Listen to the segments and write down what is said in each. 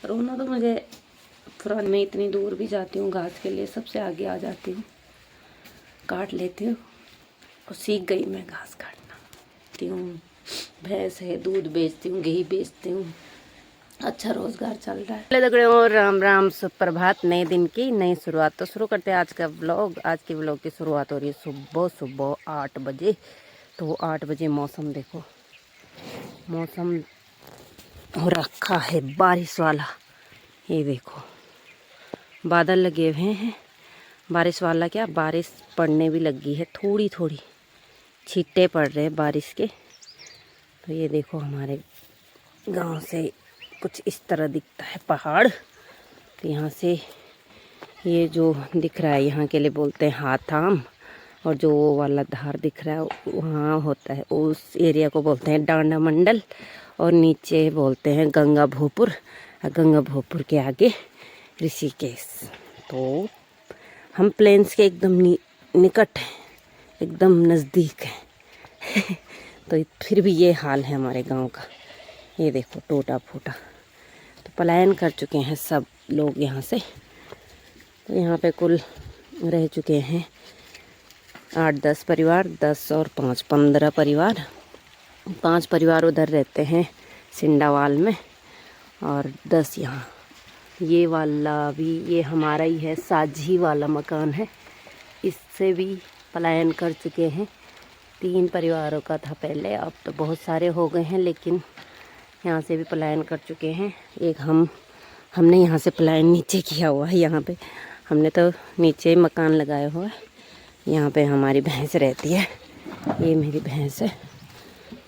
रोना तो मुझे फुरान में इतनी दूर भी जाती हूँ घास के लिए, सबसे आगे आ जाती हूँ, काट लेती हूँ और सीख गई मैं घास काटना हूँ। भैंस है, दूध बेचती हूँ, घी बेचती हूँ, अच्छा रोजगार चल रहा है। दगड़े और राम राम, सुप्रभात। नए दिन की नई शुरुआत। तो शुरू करते हैं आज का व्लॉग। आज के व्लॉग की शुरुआत हो रही है सुबह सुबह 8 बजे। तो 8 बजे मौसम देखो, मौसम हो रखा है बारिश वाला। ये देखो बादल लगे हुए हैं, बारिश वाला क्या, बारिश पड़ने भी लगी है, थोड़ी थोड़ी छींटे पड़ रहे हैं बारिश के। तो ये देखो हमारे गांव से कुछ इस तरह दिखता है पहाड़। तो यहाँ से ये जो दिख रहा है यहाँ के लिए बोलते हैं हाथाम, और जो वो वाला धार दिख रहा है वहाँ होता है, उस एरिया को बोलते हैं डांडा मंडल, और नीचे बोलते हैं गंगा भोपुर, और गंगा भोपुर के आगे ऋषिकेश। तो हम प्लेन्स के एकदम निकट हैं, एकदम नज़दीक है। तो फिर भी ये हाल है हमारे गांव का। ये देखो टूटा फूटा। तो पलायन कर चुके हैं सब लोग यहाँ से। तो यहाँ पे कुल रह चुके हैं 8-10 परिवार, 10 और 5 15 परिवार। 5 परिवार उधर रहते हैं सिंडावाल में, और 10 यहाँ। ये वाला भी ये हमारा ही है, साझी वाला मकान है, इससे भी पलायन कर चुके हैं। 3 परिवारों का था पहले, अब तो बहुत सारे हो गए हैं, लेकिन यहाँ से भी पलायन कर चुके हैं। एक हमने यहाँ से पलायन नीचे किया हुआ है। यहाँ पे हमने तो नीचे मकान लगाया हुआ है। यहाँ पे हमारी भैंस रहती है, ये मेरी भैंस है,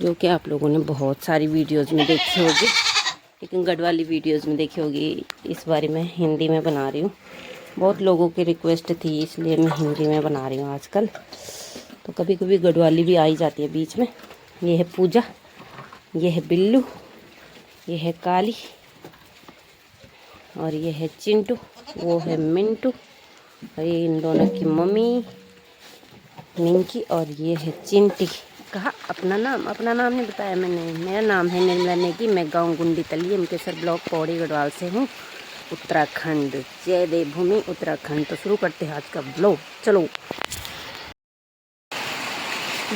जो कि आप लोगों ने बहुत सारी वीडियोज़ में देखी होगी, लेकिन गढ़वाली वीडियोज़ में देखी होगी। इस बार मैं हिंदी में बना रही हूँ, बहुत लोगों की रिक्वेस्ट थी, इसलिए मैं हिंदी में बना रही हूँ आजकल। तो कभी कभी गढ़वाली भी आई जाती है बीच में। ये है पूजा, ये है बिल्लू, ये है काली, और ये है चिंटू, वो है मिंटू, और ये इन दोनों की मम्मी निंकी, और ये है चिंटी। कहा अपना नाम नहीं बताया मैंने। मेरा नाम है निर्मला नेगी, मैं गांव गुंडी तली मुकेसर ब्लॉक पौड़ी गढ़वाल से हूँ, उत्तराखंड। जय देवभूमि उत्तराखंड। तो शुरू करते हैं आज का ब्लॉग, चलो।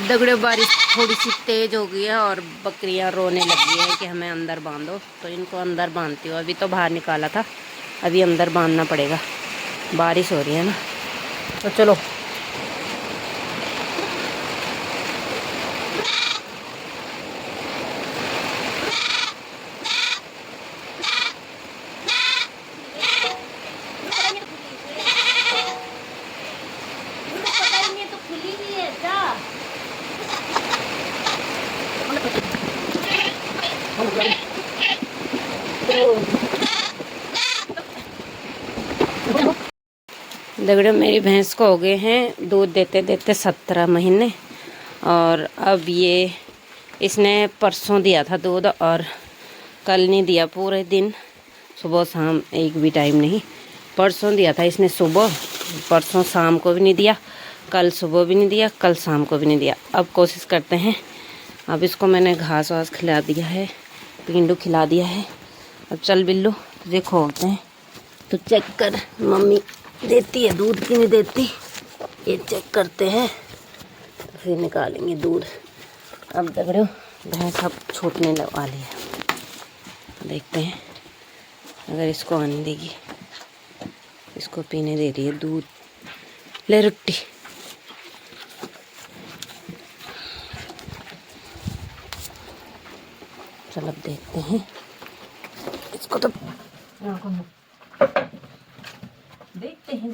दगड़े बारिश थोड़ी सी तेज हो गई है और बकरियां रोने लगी हैं कि हमें अंदर बांधो। तो इनको अंदर बांधती हूँ। अभी तो बाहर निकाला था, अभी अंदर बांधना पड़ेगा, बारिश हो रही है ना। तो चलो दगड़े मेरी भैंस को हो गए हैं दूध देते देते 17 महीने, और अब ये इसने परसों दिया था दूध, और कल नहीं दिया पूरे दिन, सुबह शाम एक भी टाइम नहीं। परसों दिया था इसने सुबह, परसों शाम को भी नहीं दिया, कल सुबह भी नहीं दिया, कल शाम को भी नहीं दिया। अब कोशिश करते हैं। अब इसको मैंने घास वास खिला दिया है, पिंडू खिला दिया है। अब चल बिल्लू तुझे खोलते हैं, तो चेक कर मम्मी देती है दूध की नहीं देती, ये चेक करते हैं, तो फिर निकालेंगे दूध। अब दगड़ो भैंस अब छूटने वाली है, देखते हैं अगर इसको आने देगी। इसको पीने दे रही है दूध, ले रोटी। चल अब देखते हैं इसको, तो देखते हैं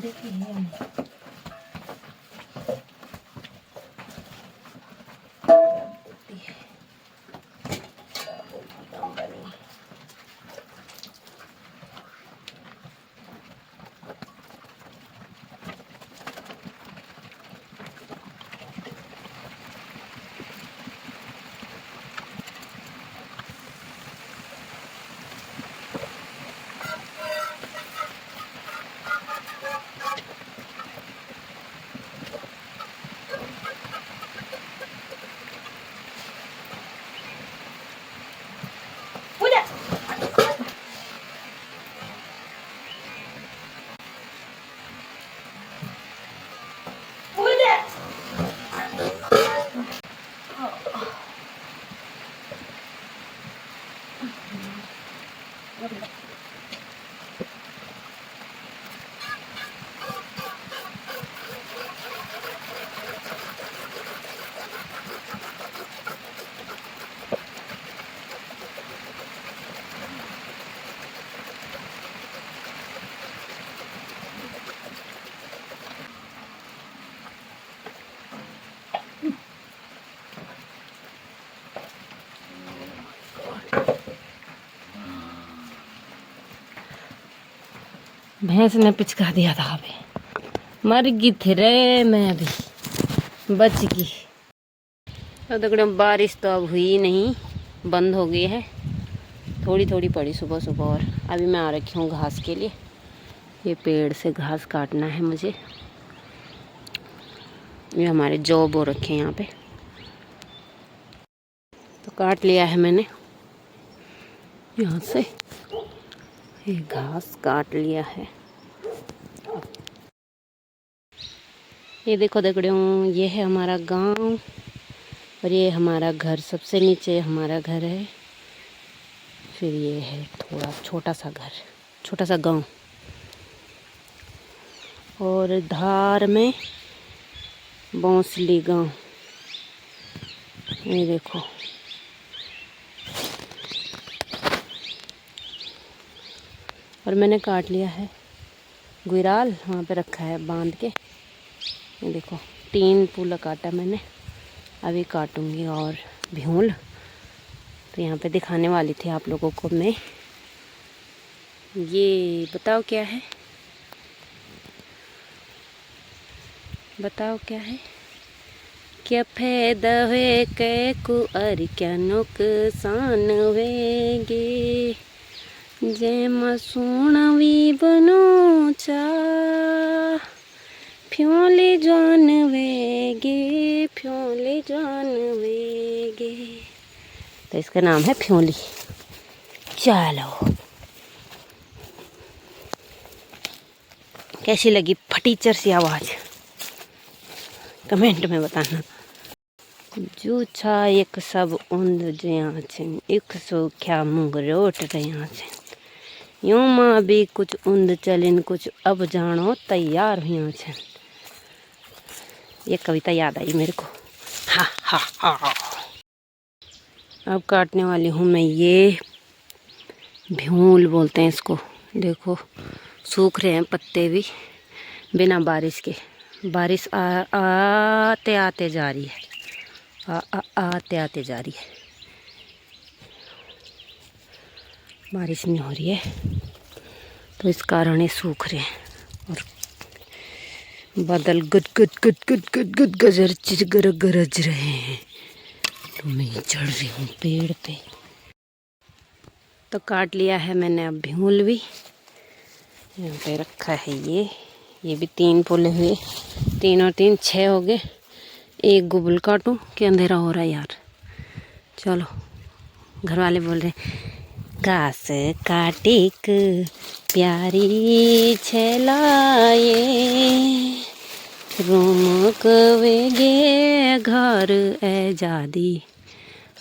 भैंस ने पिचका दिया था अभी, मर गई थी रे, मैं अभी बच गई। तो देखो बारिश तो अब हुई नहीं, बंद हो गई है, थोड़ी थोड़ी पड़ी सुबह सुबह। और अभी मैं आ रखी हूँ घास के लिए, ये पेड़ से घास काटना है मुझे। ये हमारे जॉब हो रखे हैं यहाँ पे, तो काट लिया है मैंने यहाँ से, ये घास काट लिया है। ये देखो ये है हमारा गांव, और ये हमारा घर, सबसे नीचे हमारा घर है, फिर ये है थोड़ा छोटा सा घर, छोटा सा गांव, और धार में बौंसली गांव। ये देखो और मैंने काट लिया है गुराल, वहाँ पे रखा है बांध के। ये देखो 3 पूला काटा मैंने, अभी काटूंगी और भ्यूल। तो यहाँ पे दिखाने वाली थी आप लोगों को मैं। ये बताओ क्या है, बताओ क्या है? क्या फायदा है कै को और क्या नुकसान वेगे, जय मसूणवी बनो चा फ्योले जान वेगे, फ्योले जान वेगे। तो इसका नाम है फ्योली। चलो, कैसी लगी फटीचर सी आवाज़, कमेंट में बताना। जो छा एक सब उंद जया छन, एक सो क्या मुंग रोट रहा छन, यूं माँ भी कुछ उंद चलिन, कुछ अब जानो तैयार हुआ छन। ये कविता याद आई मेरे को। हा हा हा। अब काटने वाली हूँ मैं, ये भ्यूल बोलते हैं इसको। देखो सूख रहे हैं पत्ते भी बिना बारिश के, बारिश आते आते जा रही है, आते आते जा रही है, बारिश नहीं हो रही है, तो इस कारण ये सूख रहे हैं। और बादल गुद गुद गुद गुद गुद गुद गरज रहे हैं, तो मैं चढ़ रही हूँ पेड़ पे। तो काट लिया है मैंने अब भ्यूल भी, यहाँ पे रखा है ये भी 3 पुले हुए, 3 और 3 6 हो गए। एक गुबल काटूं कि अंधेरा हो रहा है यार। चलो, घर वाले बोल रहे घास काटिक प्यारी छलाए, रुमुक वेगे घर आजादी।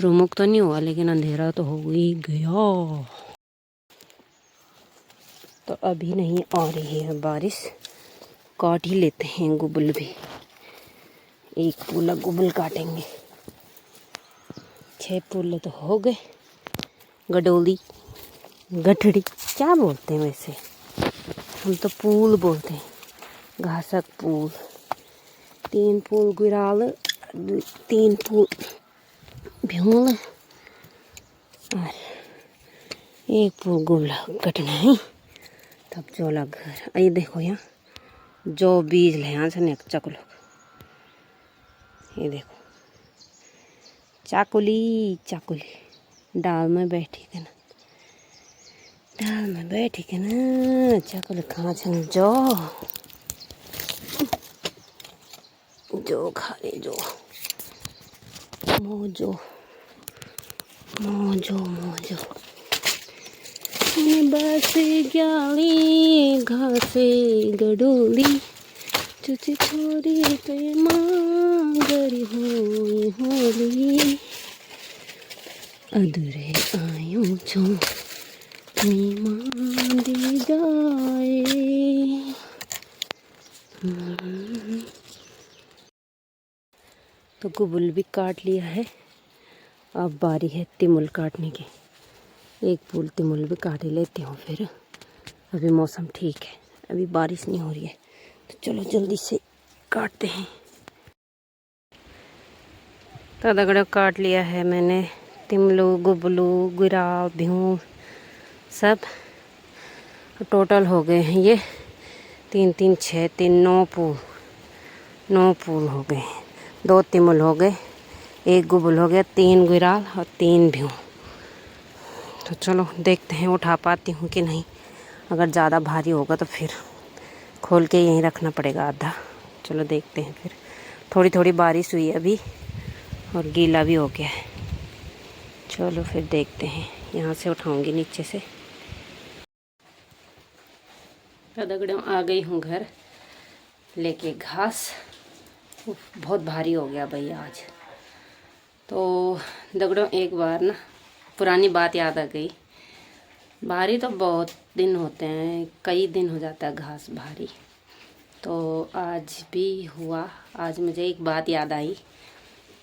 रुमुक तो नहीं हुआ, लेकिन अंधेरा तो हो ही गया। तो अभी नहीं आ रही है बारिश, काट ही लेते हैं गुबल भी। एक पूला गुबल काटेंगे, 6 पूले तो हो गए। गडोली, गठड़ी क्या बोलते हैं वैसे, हम तो पूल बोलते हैं, घासक पूल। 3 पूल गुराल, 3 पूल भ्यूल और 1 पूल गुबला कटना है, तब चोला घर। ये देखो यहाँ जो बीज ले यहाँ से चकुलो, ये देखो चाकुली चाकुली डाल में बैठी के ना, डाल में बैठी के ना चाकुली कहाँ छन जो खा ले जो मोजो मोजो मोजो। बस ग्याली घासे गडोली, चुची छोरी पे मांगरी हुई होली, अधूरे आयो छो मीमान दी जाए। तो गुबुल भी काट लिया है, अब बारी है तिमुल काटने की। 1 फूल तिमुल भी काट ही लेती हूँ फिर। अभी मौसम ठीक है, अभी बारिश नहीं हो रही है, तो चलो जल्दी से काटते हैं। तो दगड़ा काट लिया है मैंने, तिमलू गुबलू गुरा भ्यूं सब। टोटल हो गए हैं ये 3 3 6 3 9 पूल हो गए, 2 तिमुल हो गए, 1 गुबुल हो गया, 3 गुराल और 3 भ्यूं। तो चलो देखते हैं उठा पाती हूँ कि नहीं। अगर ज़्यादा भारी होगा तो फिर खोल के यहीं रखना पड़ेगा आधा। चलो देखते हैं फिर। थोड़ी थोड़ी बारिश हुई है अभी और गीला भी हो गया है। चलो फिर देखते हैं, यहाँ से उठाऊंगी नीचे से। दगड़ों आ गई हूँ घर लेके घास। बहुत भारी हो गया भैया आज तो। दगड़ों एक बार ना पुरानी बात याद आ गई। भारी तो बहुत दिन होते हैं, कई दिन हो जाता है घास भारी। तो आज भी हुआ। आज मुझे एक बात याद आई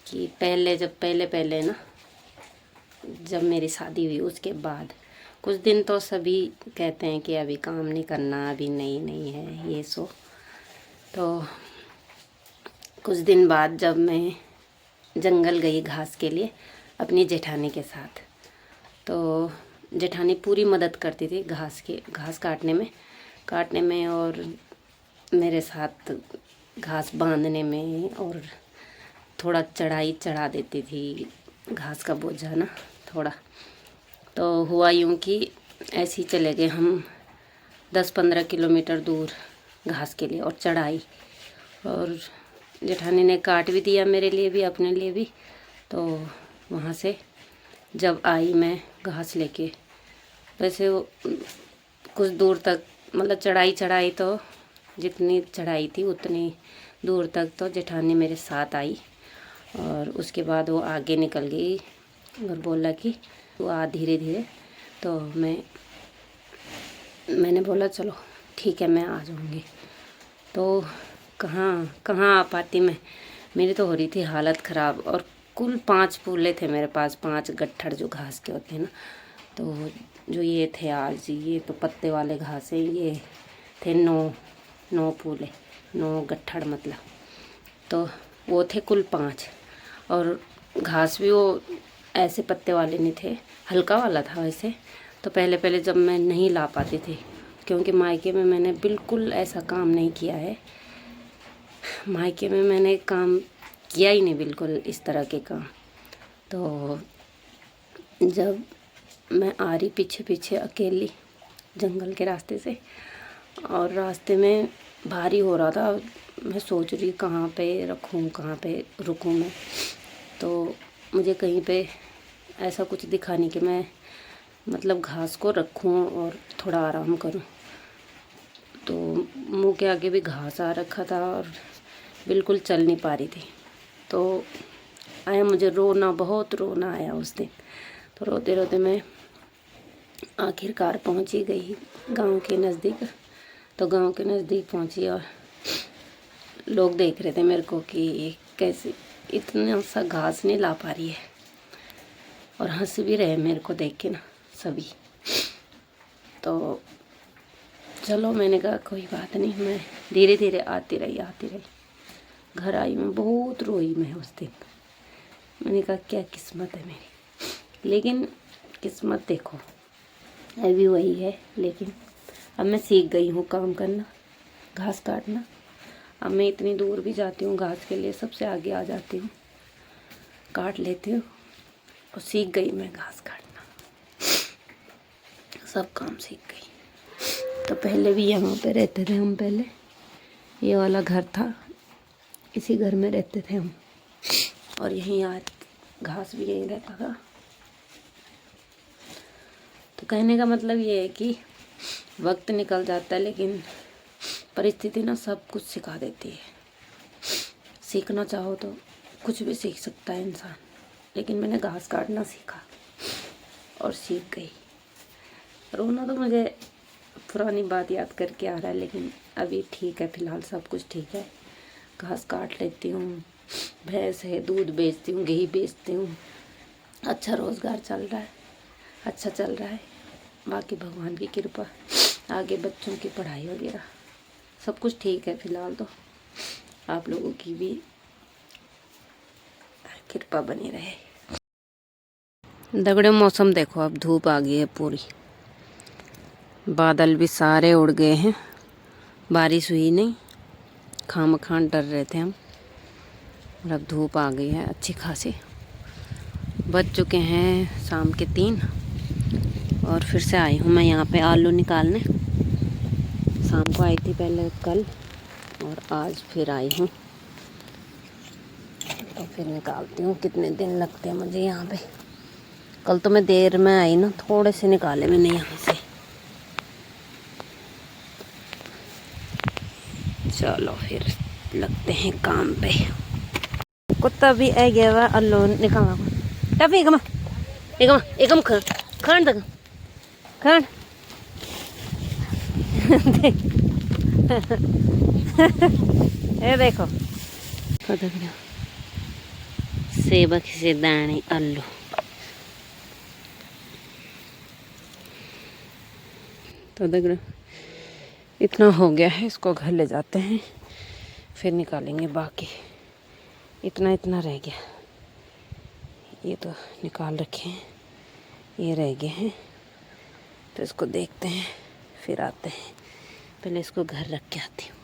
कि पहले ना जब मेरी शादी हुई उसके बाद कुछ दिन तो सभी कहते हैं कि अभी काम नहीं करना, अभी नहीं है ये सो। तो कुछ दिन बाद जब मैं जंगल गई घास के लिए अपनी जेठानी के साथ, तो जेठानी पूरी मदद करती थी घास काटने में और मेरे साथ घास बांधने में, और थोड़ा चढ़ा देती थी घास का बोझा ना थोड़ा। तो हुआ यूँ कि ऐसे ही चले गए हम 10-15 किलोमीटर दूर घास के लिए और चढ़ाई, और जेठानी ने काट भी दिया मेरे लिए भी अपने लिए भी। तो वहाँ से जब आई मैं घास लेके, वैसे वो कुछ दूर तक मतलब चढ़ाई तो जितनी चढ़ाई थी उतनी दूर तक तो जेठानी मेरे साथ आई, और उसके बाद वो आगे निकल गई और बोला कि तू आ धीरे धीरे। तो मैंने बोला चलो ठीक है मैं आ जाऊँगी। तो कहाँ आ पाती मैं। मेरी तो हो रही थी हालत ख़राब, और कुल 5 पूले थे मेरे पास, 5 गट्ठर जो घास के होते हैं ना। तो जो ये थे आज ये तो पत्ते वाले घास हैं, ये थे 9 पूले, 9 गट्ठर मतलब। तो वो थे कुल 5, और घास भी वो ऐसे पत्ते वाले नहीं थे, हल्का वाला था वैसे। तो पहले जब मैं नहीं ला पाती थी, क्योंकि मायके में मैंने बिल्कुल ऐसा काम नहीं किया है। मायके में मैंने काम किया ही नहीं बिल्कुल इस तरह के काम। तो जब मैं आ रही पीछे अकेली जंगल के रास्ते से, और रास्ते में भारी हो रहा था, मैं सोच रही कहाँ पे रखूँ, कहाँ पे रुकूँ मैं। तो मुझे कहीं पे ऐसा कुछ दिखा नहीं कि मैं मतलब घास को रखूँ और थोड़ा आराम करूँ। तो मुँह के आगे भी घास आ रखा था और बिल्कुल चल नहीं पा रही थी। तो मुझे बहुत रोना आया उस दिन। तो रोते रोते मैं आखिरकार पहुंची गई गांव के नज़दीक। तो गांव के नज़दीक पहुंची और लोग देख रहे थे मेरे को कि कैसे इतना सा घास नहीं ला पा रही है, और हंस भी रहे मेरे को देख के ना सभी। तो चलो मैंने कहा कोई बात नहीं, मैं धीरे धीरे आती रही। घर आई मैं बहुत रोई मैं उस दिन। मैंने कहा क्या किस्मत है मेरी। लेकिन किस्मत देखो अभी वही है, लेकिन अब मैं सीख गई हूँ काम करना, घास काटना। अब मैं इतनी दूर भी जाती हूँ घास के लिए, सबसे आगे आ जाती हूँ, काट लेती हूँ, और सीख गई मैं घास काटना, सब काम सीख गई। तो पहले भी यहाँ पे रहते थे हम, पहले ये वाला घर था, इसी घर में रहते थे हम, और यहीं आज घास भी यहीं रहता था। तो कहने का मतलब ये है कि वक्त निकल जाता है, लेकिन परिस्थिति ना सब कुछ सिखा देती है। सीखना चाहो तो कुछ भी सीख सकता है इंसान। लेकिन मैंने घास काटना सीखा और सीख गई। रोना तो मुझे पुरानी बात याद करके आ रहा है, लेकिन अभी ठीक है, फ़िलहाल सब कुछ ठीक है। घास काट लेती हूँ, भैंस है, दूध बेचती हूँ, घी बेचती हूँ, अच्छा रोज़गार चल रहा है, अच्छा चल रहा है। बाकी भगवान की कृपा, आगे बच्चों की पढ़ाई वगैरह सब कुछ ठीक है फ़िलहाल। तो आप लोगों की भी कृपा बनी रहे। दगड़े मौसम देखो, अब धूप आ गई है पूरी, बादल भी सारे उड़ गए हैं, बारिश हुई नहीं, खामखान डर रहे थे हम। और अब धूप आ गई है अच्छी खासी। बज चुके हैं शाम के 3 और फिर से आई हूँ मैं यहाँ पे आलू निकालने। शाम को आई थी पहले कल और आज फिर आई हूँ, तो फिर निकालती हूँ। कितने दिन लगते हैं मुझे यहाँ पे। कल तो मैं देर में आई ना, थोड़े से निकाले मैंने यहाँ से। चलो फिर लगते हैं काम पे। कुत्ता भी आ गया वा आलू निकालना। टफी एकम एकम एकम खान तक खान ये देखो सेबक से दाने आलू। तो देख रहे इतना हो गया है, इसको घर ले जाते हैं फिर निकालेंगे बाकी। इतना इतना रह गया, ये तो निकाल रखे हैं, ये रह गए हैं। तो इसको देखते हैं फिर आते हैं। पहले इसको घर रख के आती हूँ।